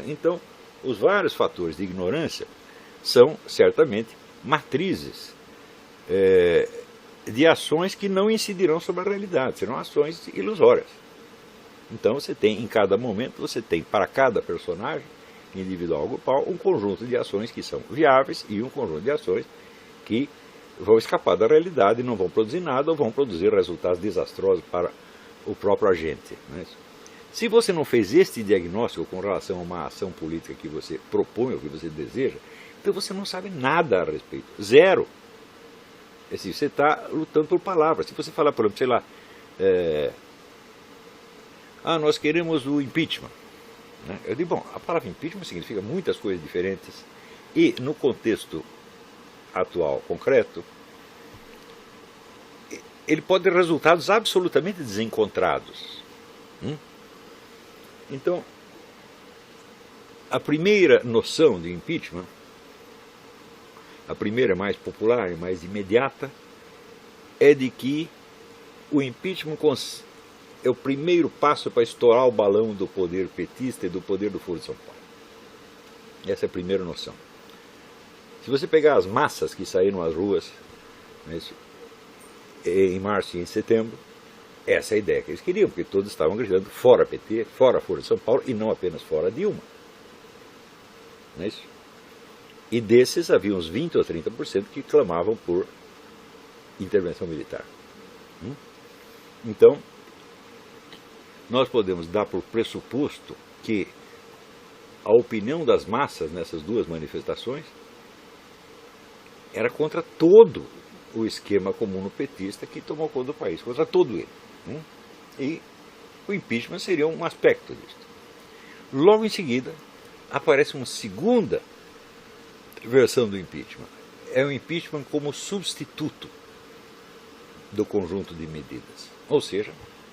Então, os vários fatores de ignorância são certamente matrizes de ações que não incidirão sobre a realidade, serão ações ilusórias. Então você tem, em cada momento, você tem para cada personagem individual grupal um conjunto de ações que são viáveis e um conjunto de ações que vão escapar da realidade e não vão produzir nada ou vão produzir resultados desastrosos para o próprio agente. Não é isso? Se você não fez este diagnóstico com relação a uma ação política que você propõe ou que você deseja, então você não sabe nada a respeito. Zero. Assim, você está lutando por palavras. Se você falar, por exemplo, sei lá, nós queremos o impeachment. Né? Eu digo, bom, a palavra impeachment significa muitas coisas diferentes e no contexto atual, concreto, ele pode ter resultados absolutamente desencontrados. Então, a primeira noção de impeachment, a primeira mais popular e mais imediata, é de que o impeachment é o primeiro passo para estourar o balão do poder petista e do poder do Foro de São Paulo. Essa é a primeira noção. Se você pegar as massas que saíram às ruas, né, em março e em setembro, essa é a ideia que eles queriam, porque todos estavam gritando fora PT, fora Foro de São Paulo e não apenas fora Dilma. Não é isso? E desses havia uns 20 ou 30% que clamavam por intervenção militar. Então, nós podemos dar por pressuposto que a opinião das massas nessas duas manifestações era contra todo o esquema comunopetista que tomou conta do país, contra todo ele. E o impeachment seria um aspecto disso. Logo em seguida, aparece uma segunda versão do impeachment. É o impeachment como substituto do conjunto de medidas. Ou seja,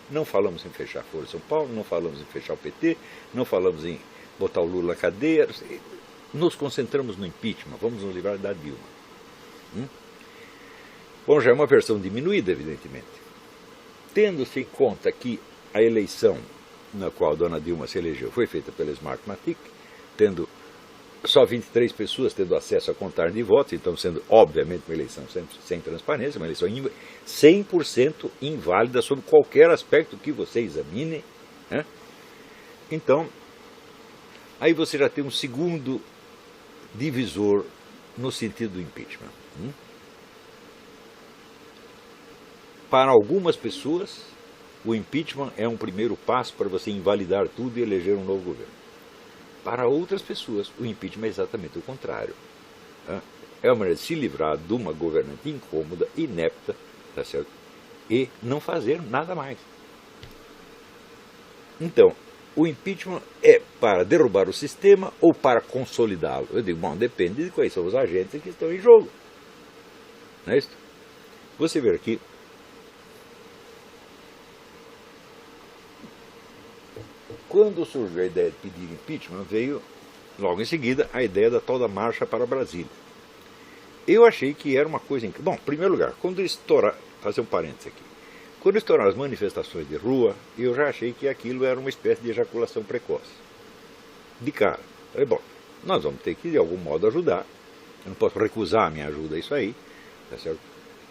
não falamos em fechar a Folha de São Paulo, não falamos em fechar o PT, não falamos em botar o Lula na cadeia, nos concentramos no impeachment, vamos nos livrar da Dilma. Bom, já é uma versão diminuída, evidentemente. Tendo-se em conta que a eleição na qual a dona Dilma se elegeu foi feita pela Smartmatic, tendo só 23 pessoas tendo acesso a contar de votos, então sendo, obviamente, uma eleição sem transparência, uma eleição 100% inválida sob qualquer aspecto que você examine. Né? Então, aí você já tem um segundo divisor no sentido do impeachment. Para algumas pessoas, o impeachment é um primeiro passo para você invalidar tudo e eleger um novo governo. Para outras pessoas, o impeachment é exatamente o contrário. É uma maneira de se livrar de uma governante incômoda, inepta, tá certo? E não fazer nada mais. Então, o impeachment é para derrubar o sistema ou para consolidá-lo? Eu digo, bom, depende de quais são os agentes que estão em jogo. Não é isso? Você vê aqui, quando surgiu a ideia de pedir impeachment, veio logo em seguida a ideia da tal da marcha para Brasília. Eu achei que era uma coisa incrível. Bom, em primeiro lugar, quando estourar, fazer um parênteses aqui, quando estouraram as manifestações de rua, eu já achei que aquilo era uma espécie de ejaculação precoce. De cara. Falei, bom, nós vamos ter que de algum modo ajudar. Eu não posso recusar a minha ajuda a isso aí, tá certo?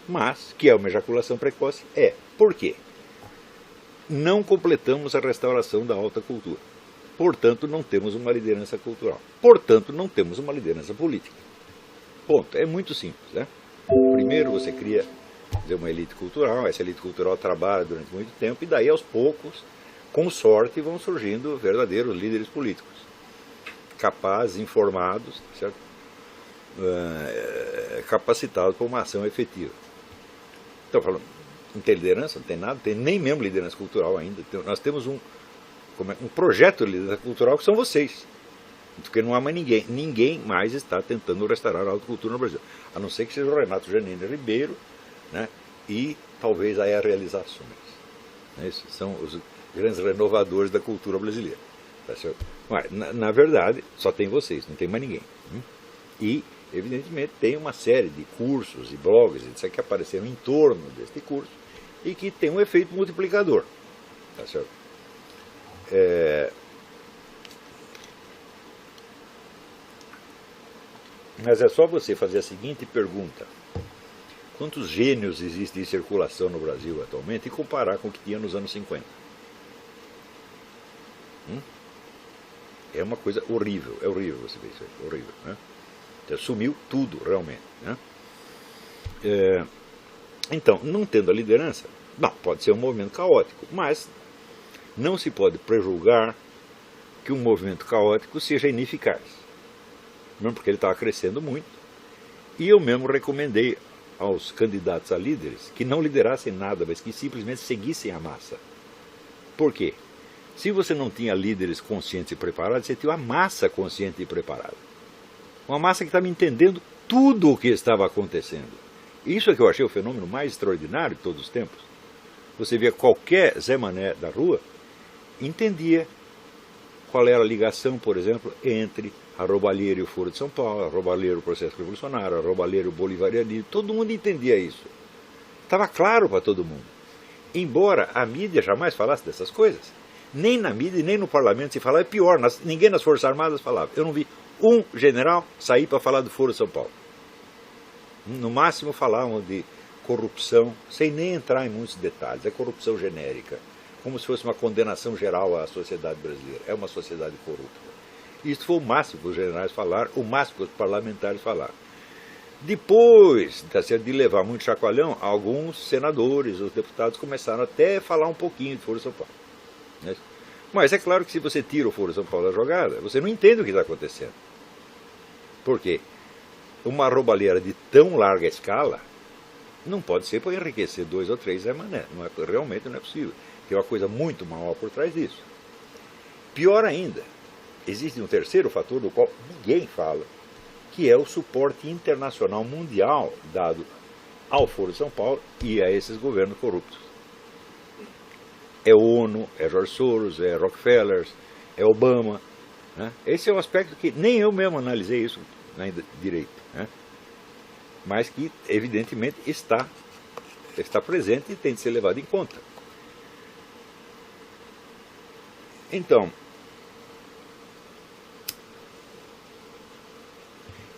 Mas, que é uma ejaculação precoce, é. Por quê? Não completamos a restauração da alta cultura. Portanto, não temos uma liderança cultural. Portanto, não temos uma liderança política. Ponto. É muito simples, né? Primeiro você cria uma elite cultural, essa elite cultural trabalha durante muito tempo, e daí aos poucos, com sorte, vão surgindo verdadeiros líderes políticos. Capazes, informados, certo? Capacitados para uma ação efetiva. Então, falando, não tem liderança, não tem nada, não tem nem mesmo liderança cultural ainda. Nós temos um projeto de liderança cultural que são vocês. Porque não há mais ninguém. Ninguém mais está tentando restaurar a alta cultura no Brasil. A não ser que seja o Renato Janine Ribeiro, né, e talvez a Realizações. Né, esses são os grandes renovadores da cultura brasileira. Tá certo? Mas, na verdade, só tem vocês, não tem mais ninguém. E, evidentemente, tem uma série de cursos e blogs etc., que apareceram em torno deste curso e que tem um efeito multiplicador. Tá certo? Mas é só você fazer a seguinte pergunta: quantos gênios existem em circulação no Brasil atualmente e comparar com o que tinha nos anos 50? É uma coisa horrível, é horrível você ver isso aí, horrível, né? Então, sumiu tudo realmente, né? Então, não tendo a liderança, não, pode ser um movimento caótico, mas não se pode prejulgar que um movimento caótico seja ineficaz, mesmo porque ele estava crescendo muito, e eu mesmo recomendei aos candidatos a líderes que não liderassem nada, mas que simplesmente seguissem a massa. Por quê? Se você não tinha líderes conscientes e preparados, você tinha uma massa consciente e preparada. Uma massa que estava entendendo tudo o que estava acontecendo. Isso é que eu achei o fenômeno mais extraordinário de todos os tempos. Você via qualquer Zé Mané da rua, entendia qual era a ligação, por exemplo, entre a roubalheira e o Foro de São Paulo, a roubalheira e o processo revolucionário, a roubalheira e o bolivarianismo. Todo mundo entendia isso. Estava claro para todo mundo. Embora a mídia jamais falasse dessas coisas. Nem na mídia e nem no parlamento se falava. É pior, ninguém nas Forças Armadas falava. Eu não vi um general sair para falar do Foro de São Paulo. No máximo falavam de corrupção, sem nem entrar em muitos detalhes. É corrupção genérica, como se fosse uma condenação geral à sociedade brasileira. É uma sociedade corrupta. Isso foi o máximo que os generais falaram, o máximo que os parlamentares falaram. Depois de levar muito chacoalhão, alguns senadores, os deputados começaram até a falar um pouquinho de Foro de São Paulo. Mas é claro que se você tira o Foro de São Paulo da jogada, você não entende o que está acontecendo. Por quê? Uma roubalheira de tão larga escala não pode ser para enriquecer 2 ou 3 Zé Mané. Realmente não é possível. Tem uma coisa muito maior por trás disso. Pior ainda, existe um terceiro fator do qual ninguém fala, que é o suporte internacional mundial dado ao Foro de São Paulo e a esses governos corruptos. É ONU, é George Soros, é Rockefeller, é Obama. Né? Esse é um aspecto que nem eu mesmo analisei isso ainda direito. Né? Mas que, evidentemente, está presente e tem de ser levado em conta. Então,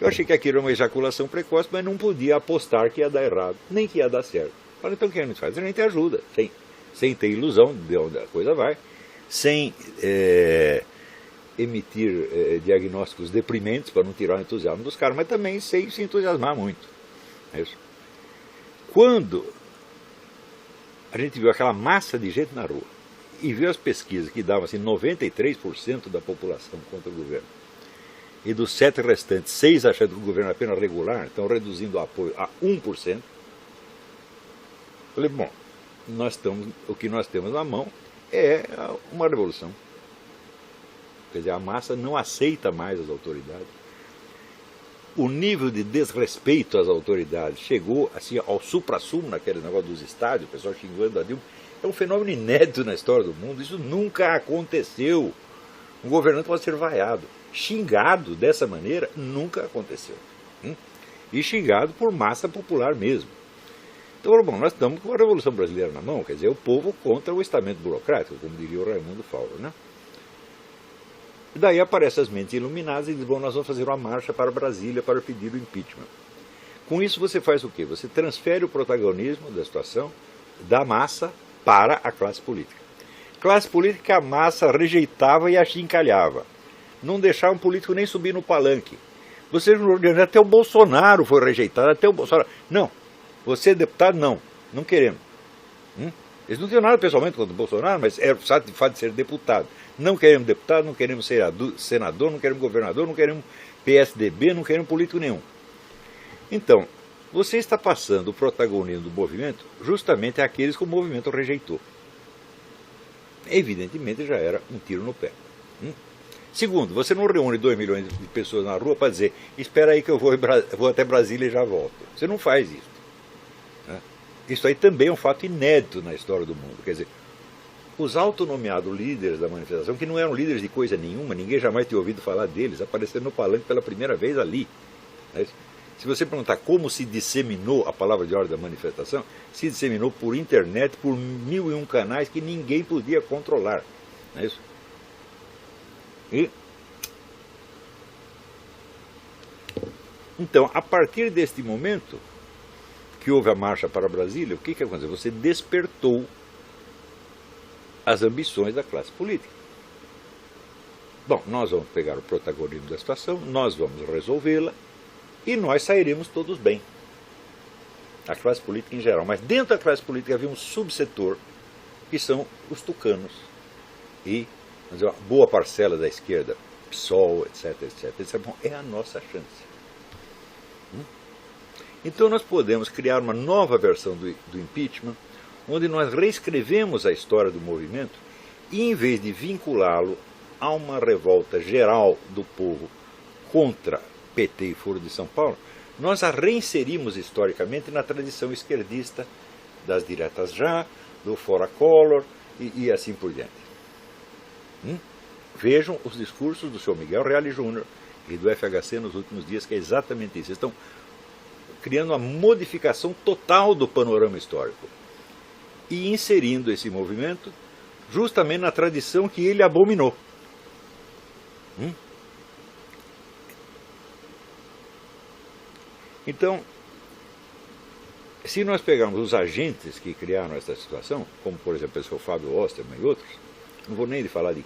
eu achei que aquilo era uma ejaculação precoce, mas não podia apostar que ia dar errado, nem que ia dar certo. Falei, então o que a gente faz? A gente ajuda, sem ter ilusão de onde a coisa vai, sem emitir diagnósticos deprimentes para não tirar o entusiasmo dos caras, mas também sem se entusiasmar muito. É isso. Quando a gente viu aquela massa de gente na rua e viu as pesquisas que davam assim, 93% da população contra o governo, e dos 7 restantes, 6 achando que o governo é apenas regular, estão reduzindo o apoio a 1%, falei, bom, o que nós temos na mão é uma revolução. Quer dizer, a massa não aceita mais as autoridades. O nível de desrespeito às autoridades chegou assim, ao supra-sumo naquele negócio dos estádios, o pessoal xingando a Dilma. É um fenômeno inédito na história do mundo, isso nunca aconteceu. Um governante pode ser vaiado. Xingado dessa maneira nunca aconteceu. E xingado por massa popular mesmo. Então, bom, nós estamos com a Revolução Brasileira na mão, quer dizer, o povo contra o estamento burocrático, como diria o Raimundo Fauro, né? Daí aparecem as mentes iluminadas e dizem, bom, nós vamos fazer uma marcha para Brasília para pedir o impeachment. Com isso você faz o quê? Você transfere o protagonismo da situação da massa para a classe política. Classe política que a massa rejeitava e achincalhava. Não deixava um político nem subir no palanque. Você, até o Bolsonaro foi rejeitado, até o Bolsonaro. Não, você é deputado? Não queremos. Eles não tinham nada pessoalmente contra o Bolsonaro, mas é o fato de ser deputado. Não queremos deputado, não queremos senador, não queremos governador, não queremos PSDB, não queremos político nenhum. Então, você está passando o protagonismo do movimento justamente àqueles que o movimento rejeitou. Evidentemente já era um tiro no pé. Segundo, você não reúne 2 milhões de pessoas na rua para dizer, espera aí que eu vou até Brasília e já volto. Você não faz isso. Isso aí também é um fato inédito na história do mundo. Quer dizer, os autonomeados líderes da manifestação, que não eram líderes de coisa nenhuma, ninguém jamais tinha ouvido falar deles, apareceram no palanque pela primeira vez ali. Se você perguntar como se disseminou a palavra de ordem da manifestação, se disseminou por internet, por 1001 canais que ninguém podia controlar. Não é isso? Então, a partir deste momento que houve a marcha para Brasília, o que aconteceu? Você despertou as ambições da classe política. Bom, nós vamos pegar o protagonismo da situação, nós vamos resolvê-la e nós sairemos todos bem. A classe política em geral. Mas dentro da classe política havia um subsetor que são os tucanos. E vamos dizer, uma boa parcela da esquerda, PSOL, etc, etc. Isso é a nossa chance. Então nós podemos criar uma nova versão do impeachment, onde nós reescrevemos a história do movimento e, em vez de vinculá-lo a uma revolta geral do povo contra PT e Foro de São Paulo, nós a reinserimos historicamente na tradição esquerdista das diretas já, do Fora Collor e assim por diante. Vejam os discursos do Sr. Miguel Reale Júnior e do FHC nos últimos dias, que é exatamente isso. Eles estão criando uma modificação total do panorama histórico e inserindo esse movimento justamente na tradição que ele abominou. Então, se nós pegarmos os agentes que criaram essa situação, como por exemplo o Sr. Fábio Osterman e outros, não vou nem falar de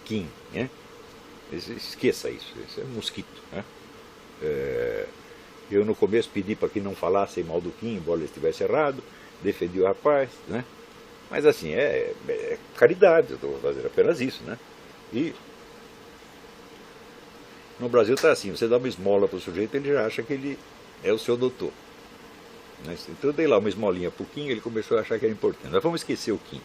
Kim, né? Esqueça isso é mosquito, né? Eu no começo pedi para que não falassem mal do Kim, embora ele estivesse errado, defendi o rapaz, né? Mas assim, é caridade, eu estou fazendo apenas isso, né? E no Brasil está assim, você dá uma esmola para o sujeito, ele já acha que ele é o seu doutor. Então eu dei lá uma esmolinha para o Kim, ele começou a achar que era importante. Mas vamos esquecer o Kim.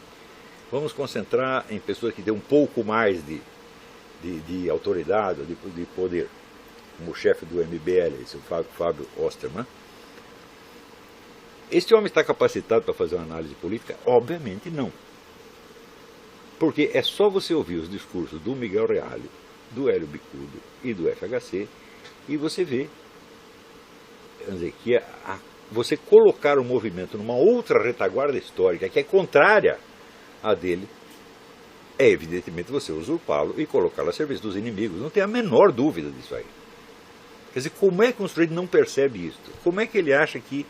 Vamos concentrar em pessoas que têm um pouco mais de autoridade, de poder, como o chefe do MBL, esse Fábio Osterman. Este homem está capacitado para fazer uma análise política? Obviamente não. Porque é só você ouvir os discursos do Miguel Reale, do Hélio Bicudo e do FHC, e você vê, vamos dizer, que você colocar o movimento numa outra retaguarda histórica que é contrária à dele, é evidentemente você usurpá-lo e colocá-lo a serviço dos inimigos. Não tem a menor dúvida disso aí. Quer dizer, como é que um sujeito não percebe isso? Como é que ele acha que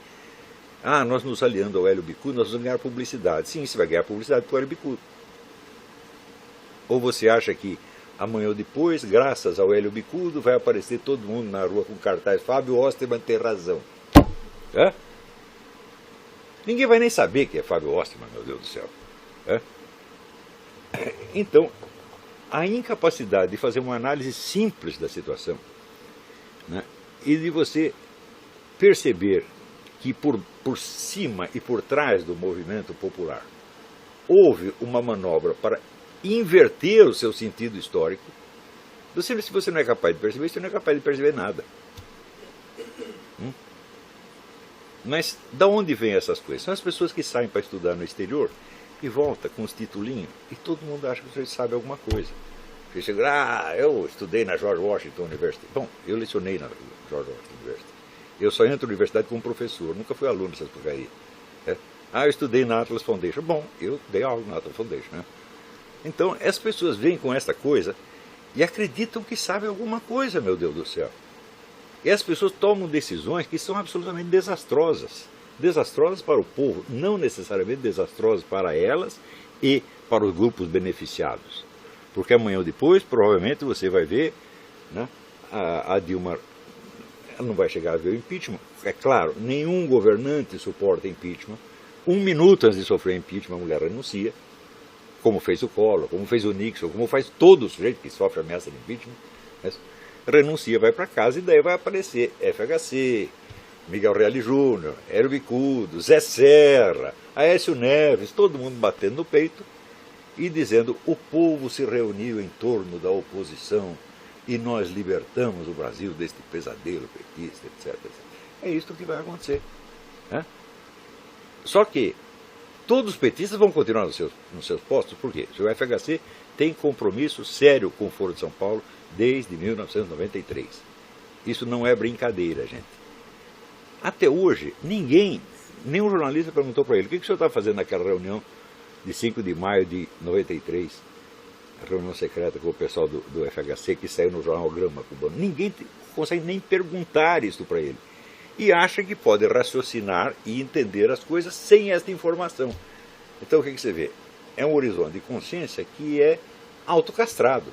nós nos aliando ao Hélio Bicudo, nós vamos ganhar publicidade? Sim, você vai ganhar publicidade com o Hélio Bicudo. Ou você acha que amanhã ou depois, graças ao Hélio Bicudo, vai aparecer todo mundo na rua com cartaz Fábio Osterman tem razão? Ninguém vai nem saber que é Fábio Osterman, meu Deus do céu. Então, a incapacidade de fazer uma análise simples da situação, né, e de você perceber que por cima e por trás do movimento popular houve uma manobra para inverter o seu sentido histórico. Se você não é capaz de perceber, você não é capaz de perceber nada. Mas da onde vêm essas coisas? São as pessoas que saem para estudar no exterior e voltam com os titulinhos e todo mundo acha que você sabe alguma coisa. Você chega, eu estudei na George Washington University. Bom, eu lecionei na George Washington University. Eu só entro na universidade como professor, nunca fui aluno dessas porcarias. Eu estudei na Atlas Foundation. Bom, eu dei aula na Atlas Foundation, né? Então, as pessoas vêm com essa coisa e acreditam que sabem alguma coisa, meu Deus do céu. E as pessoas tomam decisões que são absolutamente desastrosas. Desastrosas para o povo, não necessariamente desastrosas para elas e para os grupos beneficiados. Porque amanhã ou depois, provavelmente, você vai ver, né, a Dilma, ela não vai chegar a ver o impeachment. É claro, nenhum governante suporta impeachment. 1 minuto antes de sofrer impeachment, a mulher renuncia, como fez o Collor, como fez o Nixon, como faz todo sujeito que sofre ameaça de impeachment, né? Renuncia, vai para casa e daí vai aparecer FHC, Miguel Reale Júnior, Hélio Bicudo, Zé Serra, Aécio Neves, todo mundo batendo no peito e dizendo: o povo se reuniu em torno da oposição e nós libertamos o Brasil deste pesadelo petista, etc, etc. É isso que vai acontecer, né? Só que todos os petistas vão continuar nos seus postos. Por quê? O FHC tem compromisso sério com o Foro de São Paulo desde 1993. Isso não é brincadeira, gente. Até hoje, nenhum jornalista perguntou para ele: o que o senhor está fazendo naquela reunião de 5 de maio de 93? reunião secreta com o pessoal do FHC que saiu no jornal Grama cubano. Ninguém consegue nem perguntar isso para ele. E acha que pode raciocinar e entender as coisas sem esta informação. Então o que você vê? É um horizonte de consciência que é autocastrado.